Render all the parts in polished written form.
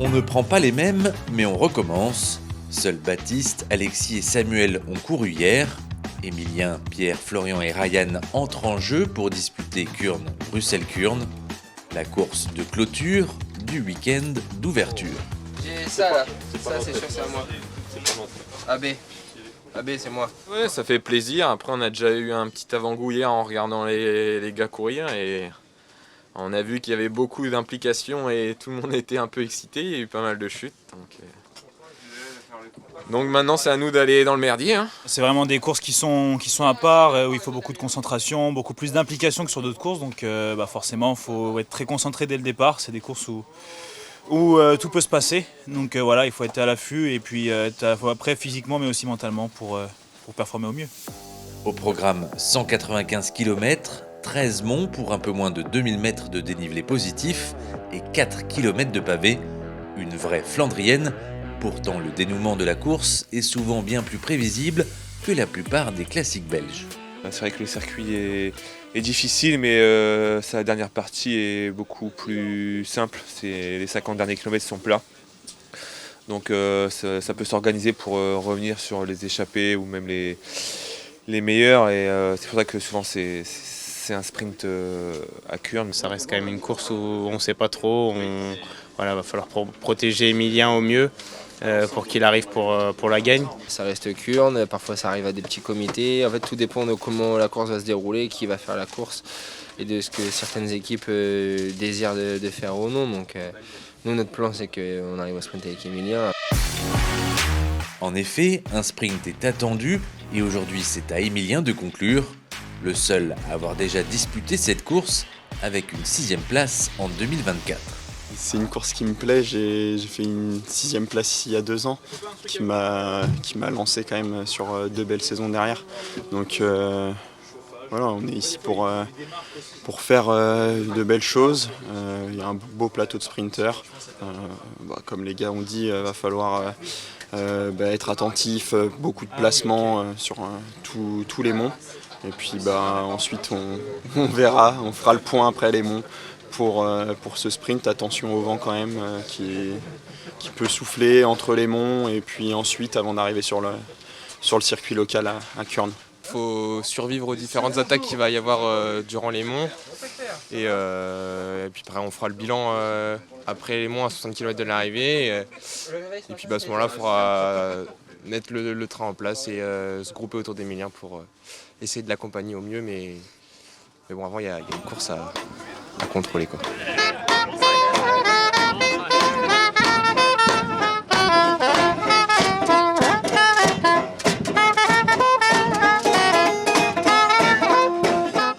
On ne prend pas les mêmes, mais on recommence. Seuls Baptiste, Alexis et Samuel ont couru hier. Emilien, Pierre, Florian et Ryan entrent en jeu pour disputer Kurn-Bruxelles-Kurn, la course de clôture du week-end d'ouverture. J'ai ça là, ça c'est sûr c'est à moi. AB c'est moi. Ouais, ça fait plaisir. Après, on a déjà eu un petit avant-goût hier en regardant les gars courir et on a vu qu'il y avait beaucoup d'implications et tout le monde était un peu excité. Il y a eu pas mal de chutes. Donc maintenant, c'est à nous d'aller dans le merdier. C'est vraiment des courses qui sont à part, où il faut beaucoup de concentration, beaucoup plus d'implication que sur d'autres courses. Donc forcément, il faut être très concentré dès le départ. C'est des courses où tout peut se passer. Donc voilà, il faut être à l'affût et puis être à la fois prêt physiquement mais aussi mentalement pour performer au mieux. Au programme 195 km, 13 monts pour un peu moins de 2000 mètres de dénivelé positif et 4 km de pavés. Une vraie flandrienne. Pourtant, le dénouement de la course est souvent bien plus prévisible que la plupart des classiques belges. C'est vrai que le circuit est difficile, mais sa dernière partie est beaucoup plus simple. Les 50 derniers kilomètres sont plats. Donc ça peut s'organiser pour revenir sur les échappées ou même les meilleurs. Et c'est pour ça que souvent c'est un sprint à Kurn. Ça reste quand même une course où on ne sait pas trop. Va falloir protéger Emilien au mieux. Pour qu'il arrive pour la gagne. Ça reste Kurn, parfois ça arrive à des petits comités. En fait, tout dépend de comment la course va se dérouler, qui va faire la course et de ce que certaines équipes désirent de faire ou non. Donc, nous, notre plan, c'est qu'on arrive à sprinter avec Emilien. En effet, un sprint est attendu et aujourd'hui, c'est à Emilien de conclure. Le seul à avoir déjà disputé cette course avec une 6e place en 2024. C'est une course qui me plaît, j'ai fait une 6e place il y a 2 ans qui m'a lancé quand même sur 2 belles saisons derrière. Donc voilà, on est ici pour faire de belles choses. Il y a un beau plateau de sprinters. Comme les gars ont dit, il va falloir être attentif, beaucoup de placements sur tous les monts. Et puis ensuite on verra, on fera le point après les monts. Pour ce sprint, attention au vent quand même qui peut souffler entre les monts et puis ensuite avant d'arriver sur le circuit local à Kurn. Il faut survivre aux différentes attaques qu'il va y avoir durant les monts et puis après on fera le bilan après les monts à 60 km de l'arrivée et puis à ce moment-là il faudra mettre le train en place et se grouper autour d'Emilien pour essayer de l'accompagner au mieux mais bon avant il y a une course à contrôler quoi.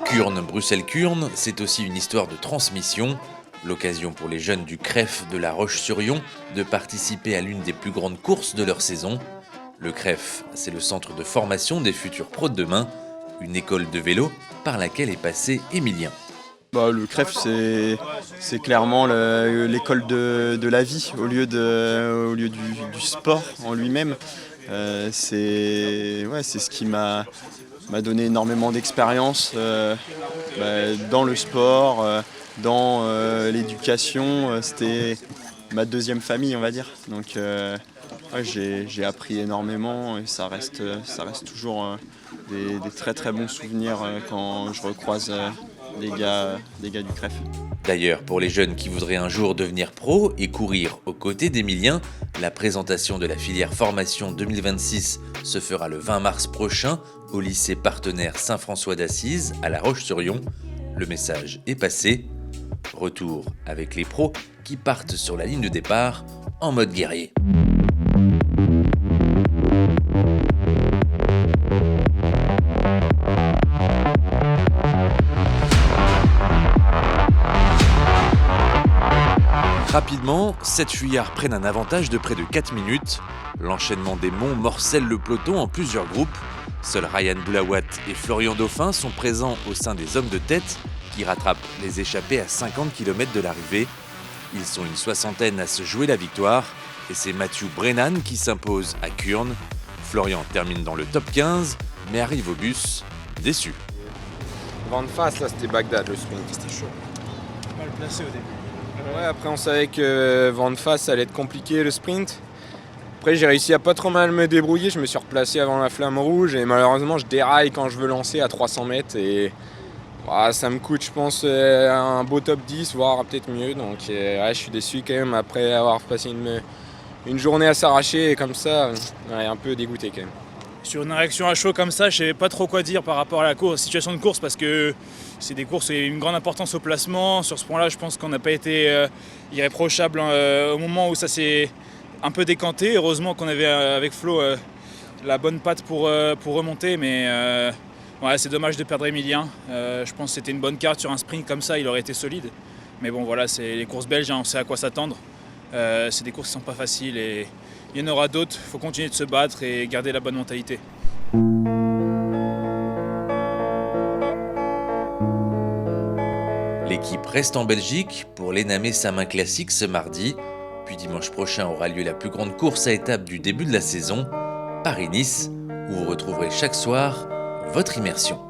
Kurn-Bruxelles-Kurn, c'est aussi une histoire de transmission. L'occasion pour les jeunes du CREF de La Roche-sur-Yon de participer à l'une des plus grandes courses de leur saison. Le CREF, c'est le centre de formation des futurs pros de demain, une école de vélo par laquelle est passé Emilien. Le CREF, c'est clairement l'école de la vie au lieu du sport en lui-même. C'est ce qui m'a donné énormément d'expérience dans le sport, dans l'éducation. C'était ma 2e famille, on va dire. Donc j'ai appris énormément et ça reste toujours des très très bons souvenirs quand je recroise les gars du CREF. D'ailleurs, pour les jeunes qui voudraient un jour devenir pro et courir aux côtés d'Emilien, la présentation de la filière formation 2026 se fera le 20 mars prochain au lycée partenaire Saint-François d'Assise à La Roche-sur-Yon. Le message est passé. Retour avec les pros qui partent sur la ligne de départ en mode guerrier. Rapidement, 7 fuyards prennent un avantage de près de 4 minutes. L'enchaînement des monts morcelle le peloton en plusieurs groupes. Seuls Ryan Boulawat et Florian Dauphin sont présents au sein des hommes de tête qui rattrapent les échappés à 50 km de l'arrivée. Ils sont une 60aine à se jouer la victoire et c'est Matthew Brennan qui s'impose à Kurn. Florian termine dans le top 15 mais arrive au bus déçu. Vent de face, là c'était Bagdad le sprint. C'était chaud. Mal placé au début. Ouais, après on savait que vent de face ça allait être compliqué le sprint. Après j'ai réussi à pas trop mal me débrouiller, je me suis replacé avant la flamme rouge et malheureusement je déraille quand je veux lancer à 300 mètres et ça me coûte je pense un beau top 10 voire peut-être mieux, donc je suis déçu quand même après avoir passé une journée à s'arracher et comme ça, un peu dégoûté quand même. Sur une réaction à chaud comme ça, je ne sais pas trop quoi dire par rapport à la situation de course parce que c'est des courses et une grande importance au placement. Sur ce point-là, je pense qu'on n'a pas été irréprochable au moment où ça s'est un peu décanté. Heureusement qu'on avait avec Flo la bonne patte pour remonter, mais c'est dommage de perdre Emilien. Je pense que c'était une bonne carte sur un sprint comme ça, il aurait été solide. Mais bon, voilà, c'est les courses belges, on sait à quoi s'attendre. C'est des courses qui ne sont pas faciles et il y en aura d'autres. Il faut continuer de se battre et garder la bonne mentalité. L'équipe reste en Belgique pour l'Enamé Samin Classique ce mardi. Puis dimanche prochain aura lieu la plus grande course à étapes du début de la saison, Paris-Nice, où vous retrouverez chaque soir votre immersion.